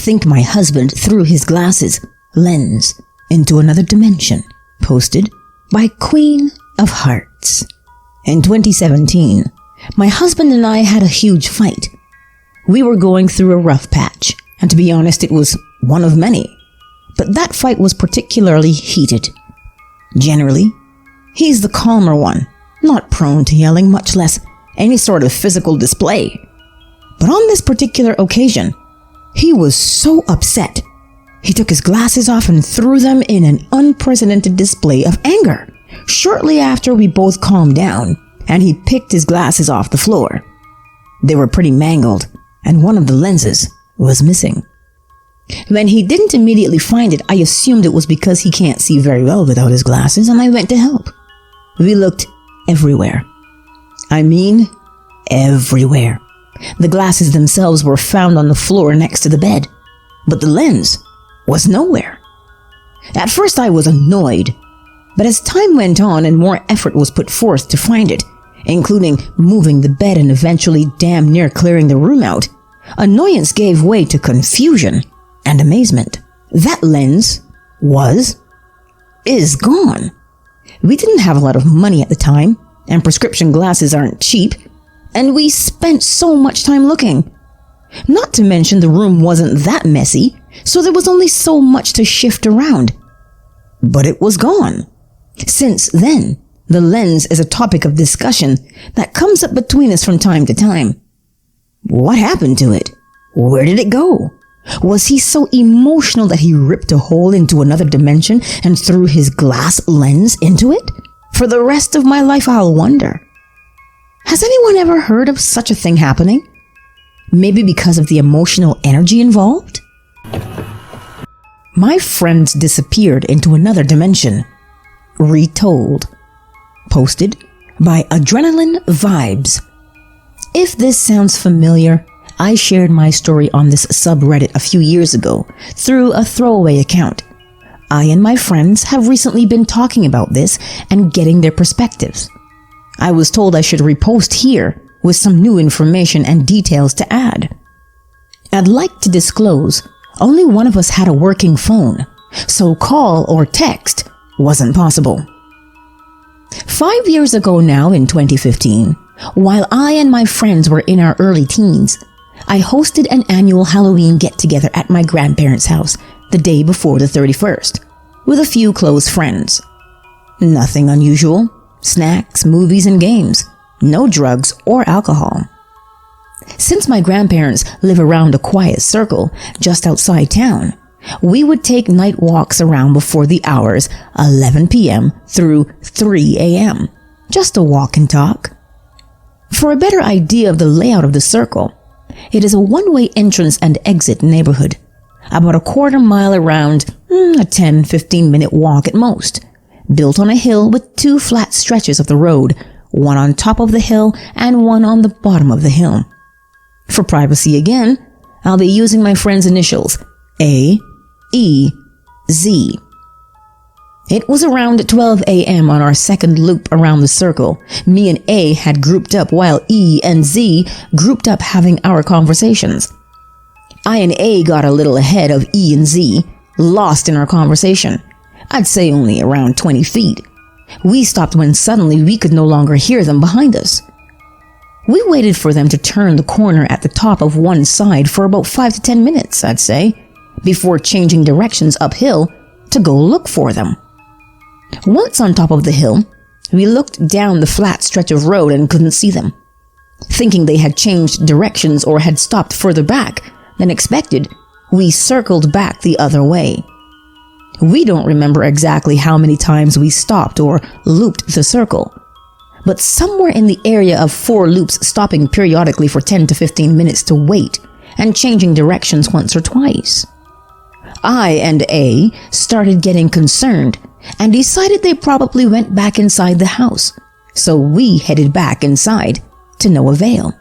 think my husband threw his glasses, lens, into another dimension. Posted by Queen of Hearts. In 2017, my husband and I had a huge fight. We were going through a rough patch, and to be honest, it was one of many. But that fight was particularly heated. Generally, he's the calmer one, not prone to yelling, much less any sort of physical display. But on this particular occasion, he was so upset. He took his glasses off and threw them in an unprecedented display of anger. Shortly after, we both calmed down, and he picked his glasses off the floor. They were pretty mangled, and one of the lenses was missing. When he didn't immediately find it, I assumed it was because he can't see very well without his glasses, and I went to help. We looked everywhere. I mean, everywhere. The glasses themselves were found on the floor next to the bed, but the lens was nowhere. At first I was annoyed, but as time went on and more effort was put forth to find it, including moving the bed and eventually damn near clearing the room out, annoyance gave way to confusion and amazement. That lens is gone. We didn't have a lot of money at the time, and prescription glasses aren't cheap, and we spent so much time looking. Not to mention the room wasn't that messy, so there was only so much to shift around. But it was gone. Since then, the lens is a topic of discussion that comes up between us from time to time. What happened to it? Where did it go? Was he so emotional that he ripped a hole into another dimension and threw his glass lens into it? For the rest of my life, I'll wonder. Has anyone ever heard of such a thing happening? Maybe because of the emotional energy involved? My friends disappeared into another dimension. Retold. Posted by Adrenaline Vibes. If this sounds familiar, I shared my story on this subreddit a few years ago through a throwaway account. I and my friends have recently been talking about this and getting their perspectives. I was told I should repost here with some new information and details to add. I'd like to disclose, only one of us had a working phone, so call or text wasn't possible. 5 years ago now, in 2015, while I and my friends were in our early teens, I hosted an annual Halloween get-together at my grandparents' house the day before the 31st, with a few close friends. Nothing unusual. Snacks, movies, and games. No drugs or alcohol. Since my grandparents live around a quiet circle just outside town, we would take night walks around before the hours 11 p.m. through 3 a.m. just to walk and talk. For a better idea of the layout of the circle, it is a one-way entrance and exit neighborhood, about a quarter mile around, a 10-15 minute walk at most, built on a hill with two flat stretches of the road, one on top of the hill and one on the bottom of the hill. For privacy again, I'll be using my friend's initials, A, E, Z. It was around 12 a.m. on our second loop around the circle. Me and A had grouped up while E and Z grouped up having our conversations. I and A got a little ahead of E and Z, lost in our conversation. I'd say only around 20 feet. We stopped when suddenly we could no longer hear them behind us. We waited for them to turn the corner at the top of one side for about 5 to 10 minutes, I'd say, before changing directions uphill to go look for them. Once on top of the hill, we looked down the flat stretch of road and couldn't see them. Thinking they had changed directions or had stopped further back than expected, we circled back the other way. We don't remember exactly how many times we stopped or looped the circle, but somewhere in the area of 4 loops, stopping periodically for 10 to 15 minutes to wait and changing directions once or twice. I and A started getting concerned and decided they probably went back inside the house, so we headed back inside to no avail.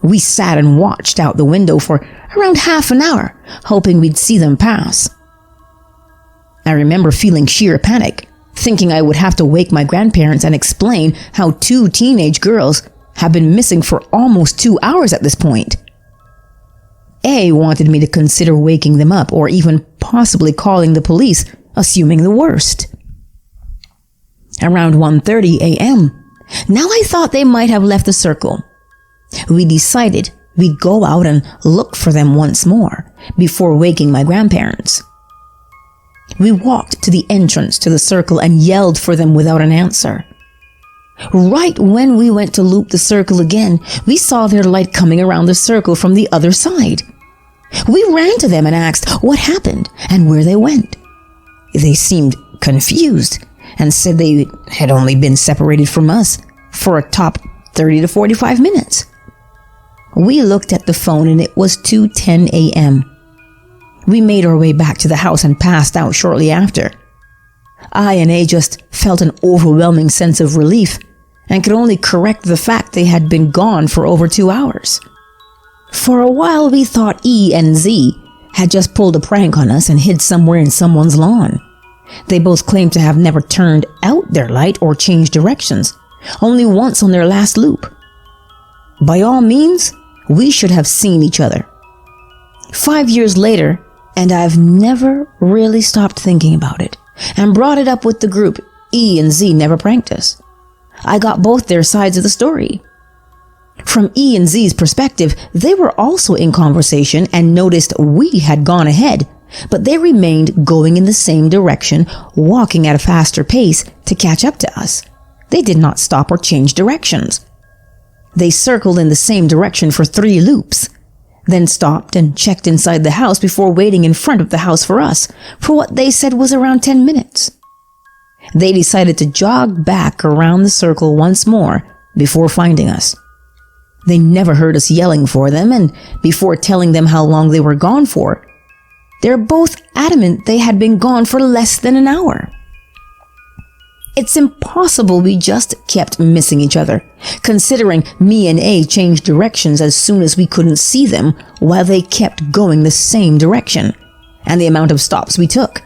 We sat and watched out the window for around half an hour, hoping we'd see them pass. I remember feeling sheer panic, thinking I would have to wake my grandparents and explain how 2 teenage girls have been missing for almost 2 hours at this point. A wanted me to consider waking them up or even possibly calling the police, assuming the worst. Around 1:30 a.m., now I thought they might have left the circle. We decided we'd go out and look for them once more before waking my grandparents. We walked to the entrance to the circle and yelled for them without an answer. Right when we went to loop the circle again, we saw their light coming around the circle from the other side. We ran to them and asked what happened and where they went. They seemed confused and said they had only been separated from us for a top 30 to 45 minutes. We looked at the phone and it was 2:10 a.m. We made our way back to the house and passed out shortly after. I and A just felt an overwhelming sense of relief and could only correct the fact they had been gone for over 2 hours. For a while we thought E and Z had just pulled a prank on us and hid somewhere in someone's lawn. They both claimed to have never turned out their light or changed directions, only once on their last loop. By all means, we should have seen each other. 5 years later, and I've never really stopped thinking about it, and brought it up with the group. E and Z never pranked us. I got both their sides of the story. From E and Z's perspective, they were also in conversation and noticed we had gone ahead, but they remained going in the same direction, walking at a faster pace to catch up to us. They did not stop or change directions. They circled in the same direction for 3 loops, then stopped and checked inside the house before waiting in front of the house for us for what they said was around 10 minutes. They decided to jog back around the circle once more before finding us. They never heard us yelling for them, and before telling them how long they were gone for, they're both adamant they had been gone for less than an hour. It's impossible we just kept missing each other, considering me and A changed directions as soon as we couldn't see them while they kept going the same direction, and the amount of stops we took,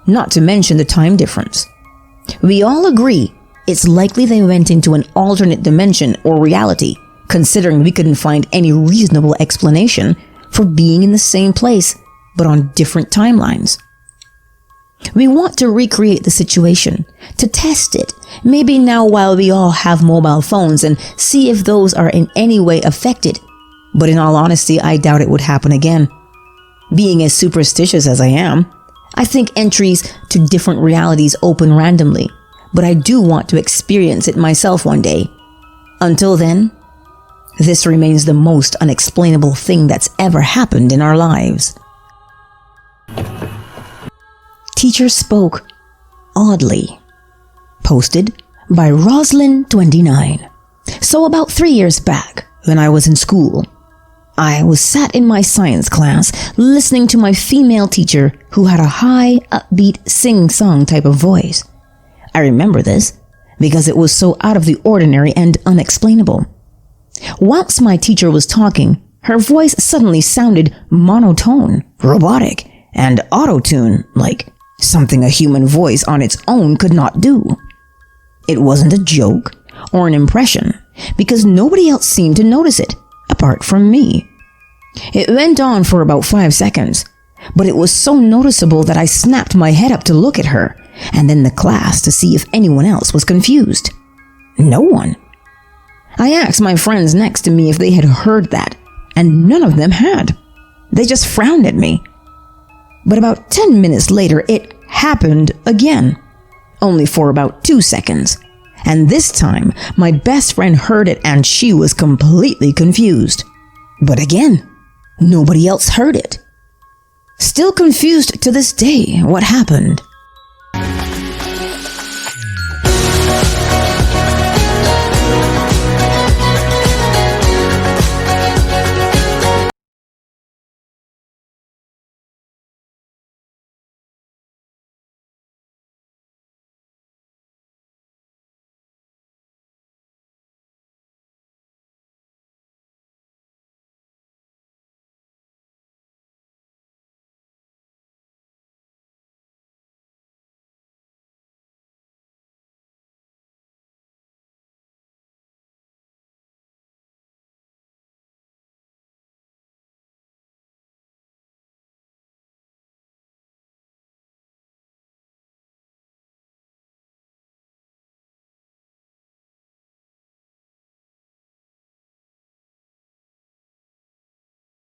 not to mention the time difference. We all agree it's likely they went into an alternate dimension or reality, considering we couldn't find any reasonable explanation for being in the same place but on different timelines. We want to recreate the situation, to test it, maybe now while we all have mobile phones, and see if those are in any way affected. But in all honesty, I doubt it would happen again. Being as superstitious as I am, I think entries to different realities open randomly, but I do want to experience it myself one day. Until then, this remains the most unexplainable thing that's ever happened in our lives. Teacher spoke oddly. Posted by Roslyn29. So about 3 years back, when I was in school, I was sat in my science class listening to my female teacher who had a high, upbeat, sing-song type of voice. I remember this because it was so out of the ordinary and unexplainable. Whilst my teacher was talking, her voice suddenly sounded monotone, robotic, and auto-tune, like something a human voice on its own could not do. It wasn't a joke or an impression, because nobody else seemed to notice it, apart from me. It went on for about 5 seconds, but it was so noticeable that I snapped my head up to look at her, and then the class to see if anyone else was confused. No one. I asked my friends next to me if they had heard that, and none of them had. They just frowned at me. But about 10 minutes later, it happened again, only for about 2 seconds. And this time, my best friend heard it and she was completely confused. But again, nobody else heard it. Still confused to this day what happened.